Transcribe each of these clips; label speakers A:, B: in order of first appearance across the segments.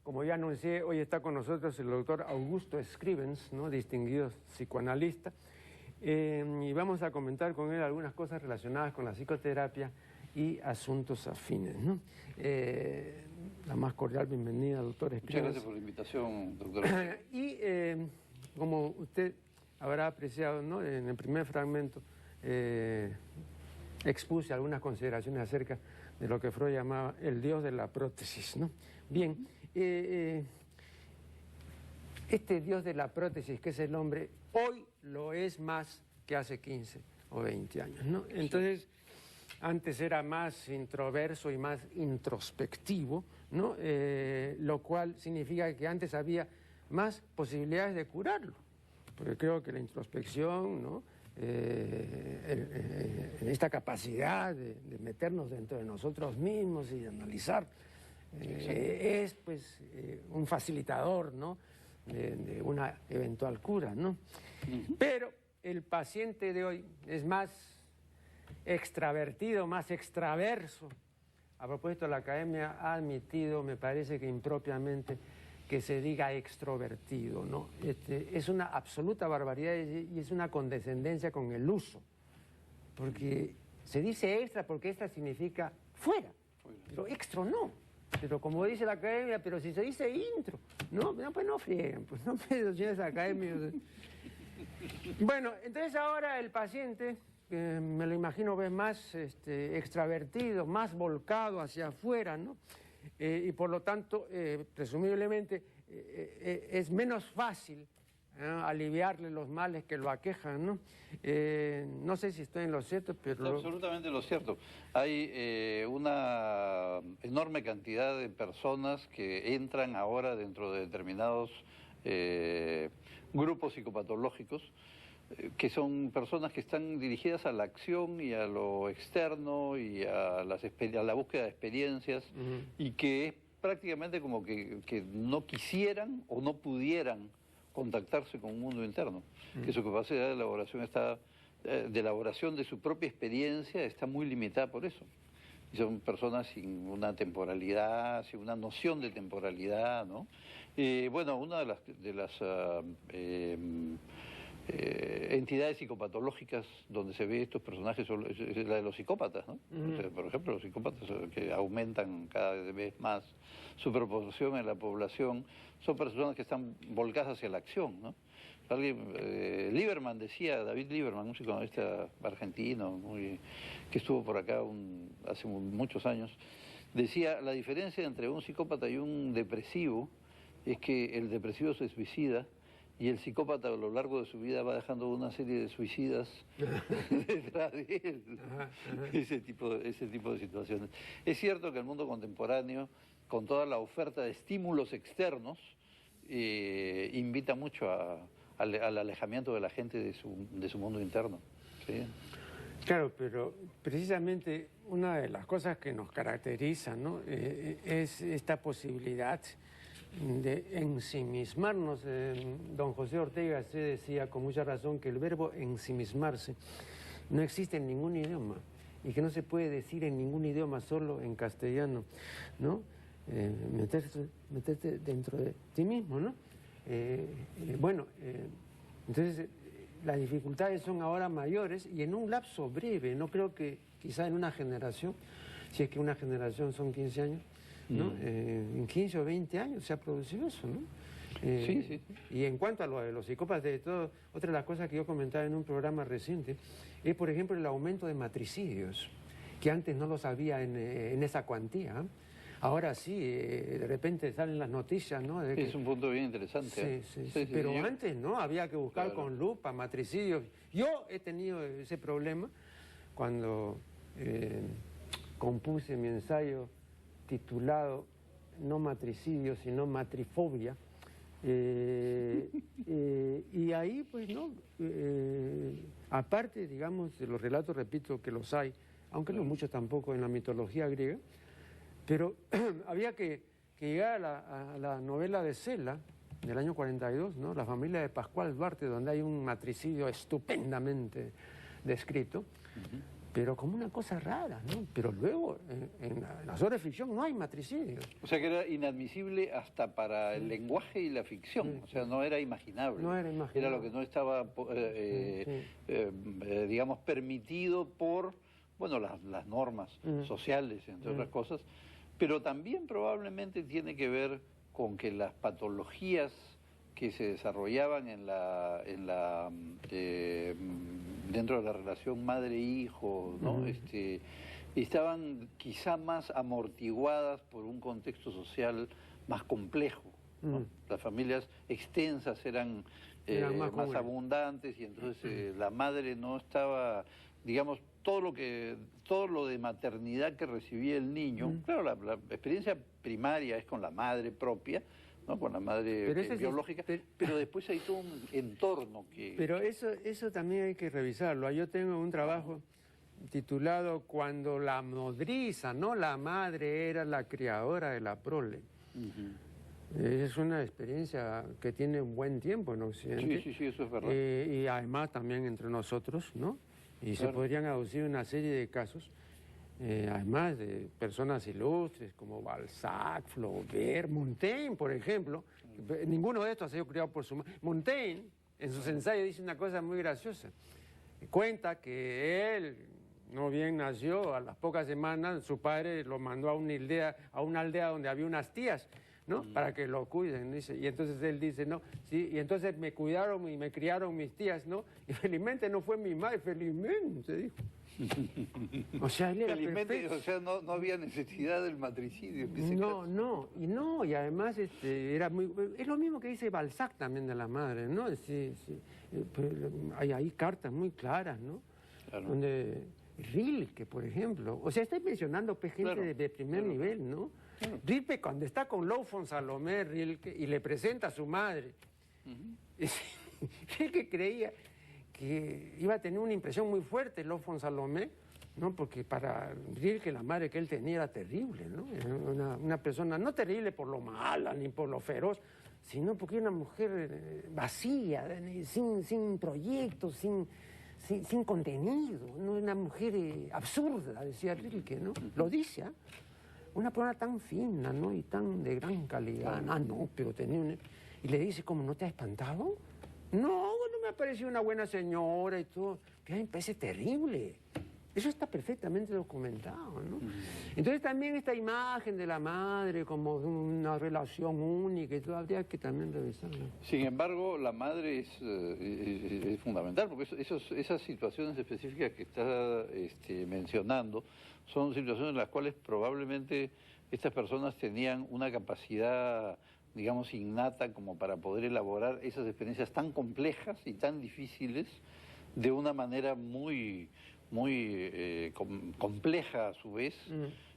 A: como ya anuncié, hoy está con nosotros el doctor Augusto Scrivens, ¿no? Distinguido psicoanalista, y vamos a comentar con él algunas cosas relacionadas con la psicoterapia y asuntos afines, ¿no? La más cordial bienvenida, doctor Scrivens.
B: Muchas gracias por la invitación, doctor.
A: Y como usted habrá apreciado, ¿no? En el primer fragmento expuse algunas consideraciones acerca de lo que Freud llamaba el dios de la prótesis, ¿no? Bien, este dios de la prótesis, que es el hombre, hoy lo es más que hace 15 o 20 años, ¿no? Entonces, antes era más introverso y más introspectivo, ¿no? Lo cual significa que antes había más posibilidades de curarlo, porque creo que la introspección, ¿no? Esta capacidad de meternos dentro de nosotros mismos y de analizar, es pues un facilitador, ¿no? de una eventual cura, ¿no? Pero el paciente de hoy es más extravertido, más extraverso. A propósito, la academia ha admitido, me parece que impropiamente, que se diga extrovertido, ¿no? Es una absoluta barbaridad y es una condescendencia con el uso, porque se dice extra porque extra significa fuera, pero extro no. Pero como dice la academia, pero si se dice intro, no, pues no frieguen, pues no me señores académicos. Bueno, entonces ahora el paciente, me lo imagino, ve más extravertido, más volcado hacia afuera, ¿no? Y por lo tanto, presumiblemente, es menos fácil aliviarle los males que lo aquejan, ¿no? No sé si estoy en lo cierto, pero...
B: Está absolutamente lo cierto. Hay una enorme cantidad de personas que entran ahora dentro de determinados grupos psicopatológicos, que son personas que están dirigidas a la acción y a lo externo y a la búsqueda de experiencias, y que es prácticamente como que no quisieran o no pudieran contactarse con un mundo interno, que su capacidad de elaboración de su propia experiencia está muy limitada por eso. Y son personas sin una temporalidad, sin una noción de temporalidad, ¿no? Bueno, una de las entidades psicopatológicas donde se ve estos personajes es la de los psicópatas, ¿no? O sea, por ejemplo, los psicópatas que aumentan cada vez más su proporción en la población, son personas que están volcadas hacia la acción, ¿no? Lieberman decía, David Lieberman, un psicoanalista argentino que estuvo por acá hace muchos años, decía: la diferencia entre un psicópata y un depresivo es que el depresivo se suicida y el psicópata a lo largo de su vida va dejando una serie de suicidas detrás de él. Ese tipo de situaciones. Es cierto que el mundo contemporáneo, con toda la oferta de estímulos externos, invita mucho al alejamiento de la gente de su mundo interno. ¿Sí?
A: Claro, pero precisamente una de las cosas que nos caracteriza, ¿no? Es esta posibilidad de ensimismarnos. Don José Ortega se decía con mucha razón que el verbo ensimismarse no existe en ningún idioma y que no se puede decir en ningún idioma, solo en castellano, ¿no? Meterte dentro de ti mismo, ¿no? Entonces las dificultades son ahora mayores y en un lapso breve. No creo que quizá en una generación, si es que una generación son 15 años, ¿no? En 15 o 20 años se ha producido eso, ¿no?
B: Sí.
A: Y en cuanto a lo de los psicópatas, de todo, otra de las cosas que yo comentaba en un programa reciente es, por ejemplo, el aumento de matricidios, que antes no los había en esa cuantía. Ahora sí, de repente salen las noticias, ¿no?
B: Es un punto bien interesante.
A: Sí, pero antes, ¿no? Había que buscar con lupa matricidios. Yo he tenido ese problema cuando compuse mi ensayo titulado no matricidio, sino matrifobia. Y ahí, pues, ¿no? Aparte, digamos, de los relatos, repito, que los hay, aunque no muchos tampoco en la mitología griega, pero había que llegar a la novela de Cela, del año 42, ¿no? La familia de Pascual Duarte, donde hay un matricidio estupendamente descrito. pero como una cosa rara, ¿no? Pero luego, en las obras de ficción no hay matricidios.
B: O sea que era inadmisible hasta para el lenguaje y la ficción, o sea, no era imaginable.
A: No era imaginable.
B: Era lo que no estaba, digamos, permitido por, bueno, las normas sociales, entre otras cosas, pero también probablemente tiene que ver con que las patologías que se desarrollaban dentro de la relación madre-hijo, ¿no? Estaban quizá más amortiguadas por un contexto social más complejo, ¿no? Las familias extensas eran más abundantes y entonces la madre no estaba, digamos, todo lo de maternidad que recibía el niño. Claro, la experiencia primaria es con la madre propia, ¿no? Con la madre biológica, pero después hay todo un entorno que...
A: Pero eso también hay que revisarlo. Yo tengo un trabajo titulado Cuando la nodriza, no la madre, era la criadora de la prole. Es una experiencia que tiene un buen tiempo en Occidente.
B: Sí, eso es verdad.
A: Y además también entre nosotros, ¿no? Y claro, se podrían aducir una serie de casos, además de personas ilustres como Balzac, Flaubert, Montaigne, por ejemplo. Ninguno de estos ha sido criado por su madre. Montaigne, en sus ensayos, dice una cosa muy graciosa. Cuenta que él, no bien nació, a las pocas semanas su padre lo mandó a una aldea donde había unas tías, ¿no? Para que lo cuiden, dice. Y entonces él dice, no, sí, y entonces me cuidaron y me criaron mis tías, ¿no? Y felizmente no fue mi madre, felizmente, dijo. O sea, él era perfecto.
B: O sea, no había necesidad del matricidio.
A: Y además era muy... Es lo mismo que dice Balzac también de la madre, ¿no? Sí. Hay cartas muy claras, ¿no? Claro. Donde Rilke, por ejemplo, o sea, estoy mencionando gente de primer nivel, ¿no? Rilke, cuando está con Lou von Salomé, Rilke, y le presenta a su madre, Rilke creía que iba a tener una impresión muy fuerte Lou von Salomé, ¿no? Porque para Rilke la madre que él tenía era terrible, ¿no? Era una persona no terrible por lo mala ni por lo feroz, sino porque era una mujer vacía, sin proyectos, sin contenido, ¿no? Una mujer absurda, decía Rilke, ¿no? Lo dice, ¿eh? Una persona tan fina, ¿no? Y tan de gran calidad. No, pero tenía una... Y le dice, ¿cómo no te ha espantado? No me ha parecido una buena señora y todo. Que a mí me parece terrible. Eso está perfectamente documentado, ¿no? Entonces también esta imagen de la madre como de una relación única y todo, habría que también revisarla.
B: Sin embargo, la madre es fundamental, porque esas situaciones específicas que está mencionando son situaciones en las cuales probablemente estas personas tenían una capacidad, digamos, innata como para poder elaborar esas experiencias tan complejas y tan difíciles de una manera muy compleja a su vez,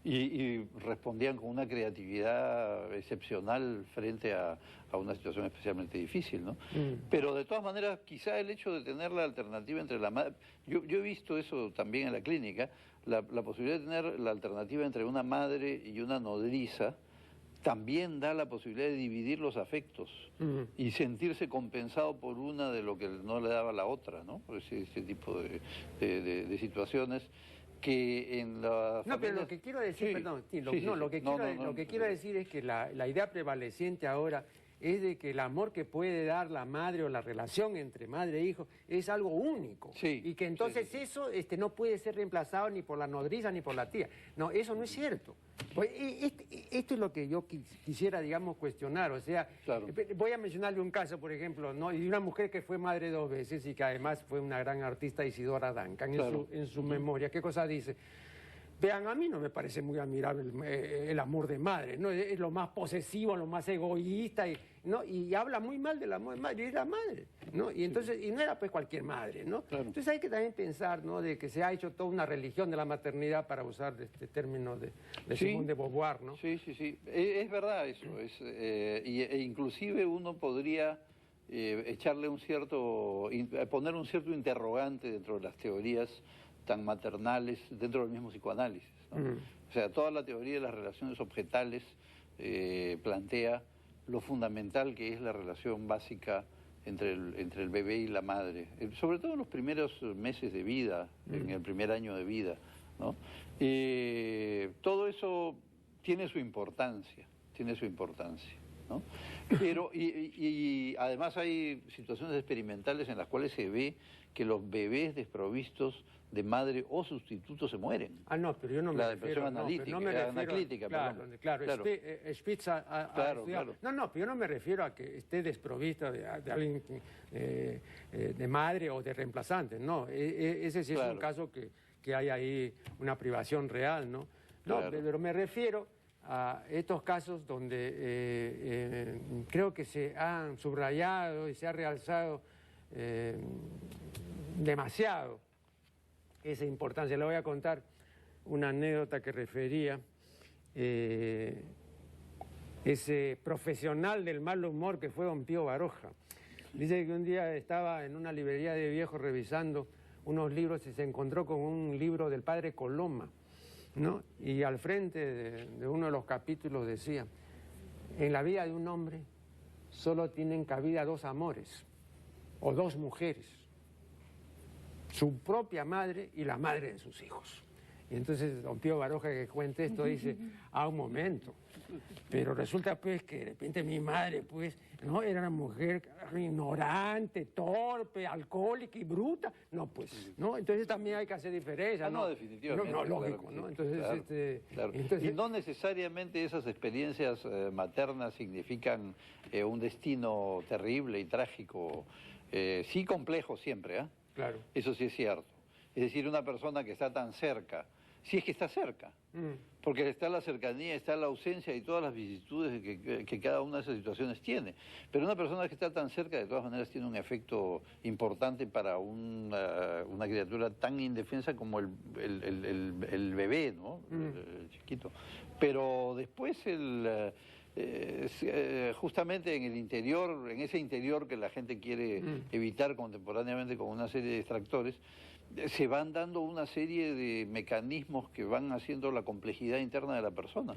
B: y respondían con una creatividad excepcional frente a una situación especialmente difícil, ¿no? Pero de todas maneras, quizá el hecho de tener la alternativa entre la madre... Yo he visto eso también en la clínica, la posibilidad de tener la alternativa entre una madre y una nodriza también da la posibilidad de dividir los afectos y sentirse compensado por una de lo que no le daba la otra, ¿no? Ese tipo de situaciones que en la
A: familia... pero lo que quiero decir, lo que quiero decir es que la idea prevaleciente ahora es de que el amor que puede dar la madre o la relación entre madre e hijo es algo único. Y que entonces eso no puede ser reemplazado ni por la nodriza ni por la tía. No, eso no es cierto. Pues esto es lo que yo quisiera, digamos, cuestionar. O sea, voy a mencionarle un caso, por ejemplo, ¿no? Y una mujer que fue madre 2 veces y que además fue una gran artista, Isidora Duncan, en su memoria. ¿Qué cosa dice? Vean, a mí no me parece muy admirable el amor de madre, ¿no? Es lo más posesivo, lo más egoísta, ¿no? Y habla muy mal del amor de madre, y es la madre, ¿no? Y entonces, y no era pues cualquier madre, ¿no? Entonces hay que también pensar, ¿no? De que se ha hecho toda una religión de la maternidad, para usar este término de Simone de Beauvoir, ¿no?
B: Sí. Es verdad eso, e inclusive uno podría poner un cierto interrogante dentro de las teorías tan maternales dentro del mismo psicoanálisis, ¿no? O sea, toda la teoría de las relaciones objetales plantea lo fundamental que es la relación básica entre el bebé y la madre, sobre todo en los primeros meses de vida, en el primer año de vida, ¿no? Todo eso tiene su importancia, ¿no? Pero, y además hay situaciones experimentales en las cuales se ve que los bebés desprovistos de madre o sustituto se mueren.
A: Ah, no, pero yo no me refiero...
B: Analítica,
A: claro, Spitz
B: claro.
A: No, pero yo no me refiero a que esté desprovista de alguien de madre o de reemplazante, no. Ese sí es un caso que hay ahí una privación real, ¿no? No, pero me refiero a estos casos donde creo que se han subrayado y se ha realzado demasiado esa importancia. Le voy a contar una anécdota que refería ese profesional del mal humor que fue don Pío Baroja. Dice que un día estaba en una librería de viejos revisando unos libros y se encontró con un libro del padre Coloma, ¿no? Y al frente de uno de los capítulos decía: en la vida de un hombre solo tienen cabida dos amores o dos mujeres, su propia madre y la madre de sus hijos. Y entonces don Pío Baroja, que cuenta esto, dice: un momento, pero resulta pues que de repente mi madre pues no era una mujer ignorante, torpe, alcohólica y bruta. No, pues, ¿no? Entonces también hay que hacer diferencia, ¿no?
B: No, definitivamente.
A: No, lógico, ¿no? Entonces,
B: claro. Y no necesariamente esas experiencias maternas significan un destino terrible y trágico, sí complejo siempre, ¿eh?
A: Claro.
B: Eso sí es cierto. Es decir, una persona que está tan cerca, si es que está cerca, porque está la cercanía, está la ausencia y todas las vicisitudes que cada una de esas situaciones tiene. Pero una persona que está tan cerca, de todas maneras, tiene un efecto importante para una criatura tan indefensa como el bebé, ¿no? El chiquito. Pero después justamente en el interior, en ese interior que la gente quiere evitar contemporáneamente con una serie de distractores, se van dando una serie de mecanismos que van haciendo la complejidad interna de la persona.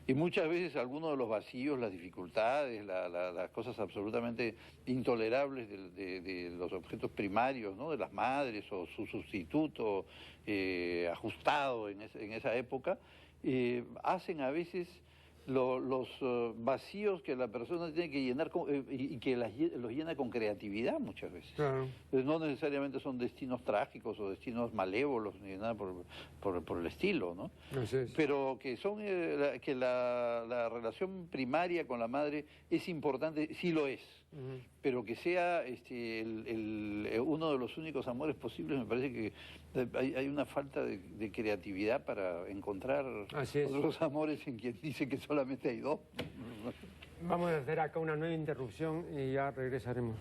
B: Y muchas veces algunos de los vacíos, las dificultades, las cosas absolutamente intolerables de los objetos primarios, ¿no? De las madres o su sustituto ajustado en esa época, hacen a veces los vacíos que la persona tiene que llenar y que los llena con creatividad muchas veces.
A: Claro.
B: Entonces, no necesariamente son destinos trágicos o destinos malévolos ni nada por el estilo, ¿no?
A: Así es.
B: Pero que son que la relación primaria con la madre es importante, sí lo es. Pero que sea uno de los únicos amores posibles, me parece que hay una falta de creatividad para encontrar otros amores en quien dice que solamente hay dos.
A: Vamos a hacer acá una nueva interrupción y ya regresaremos.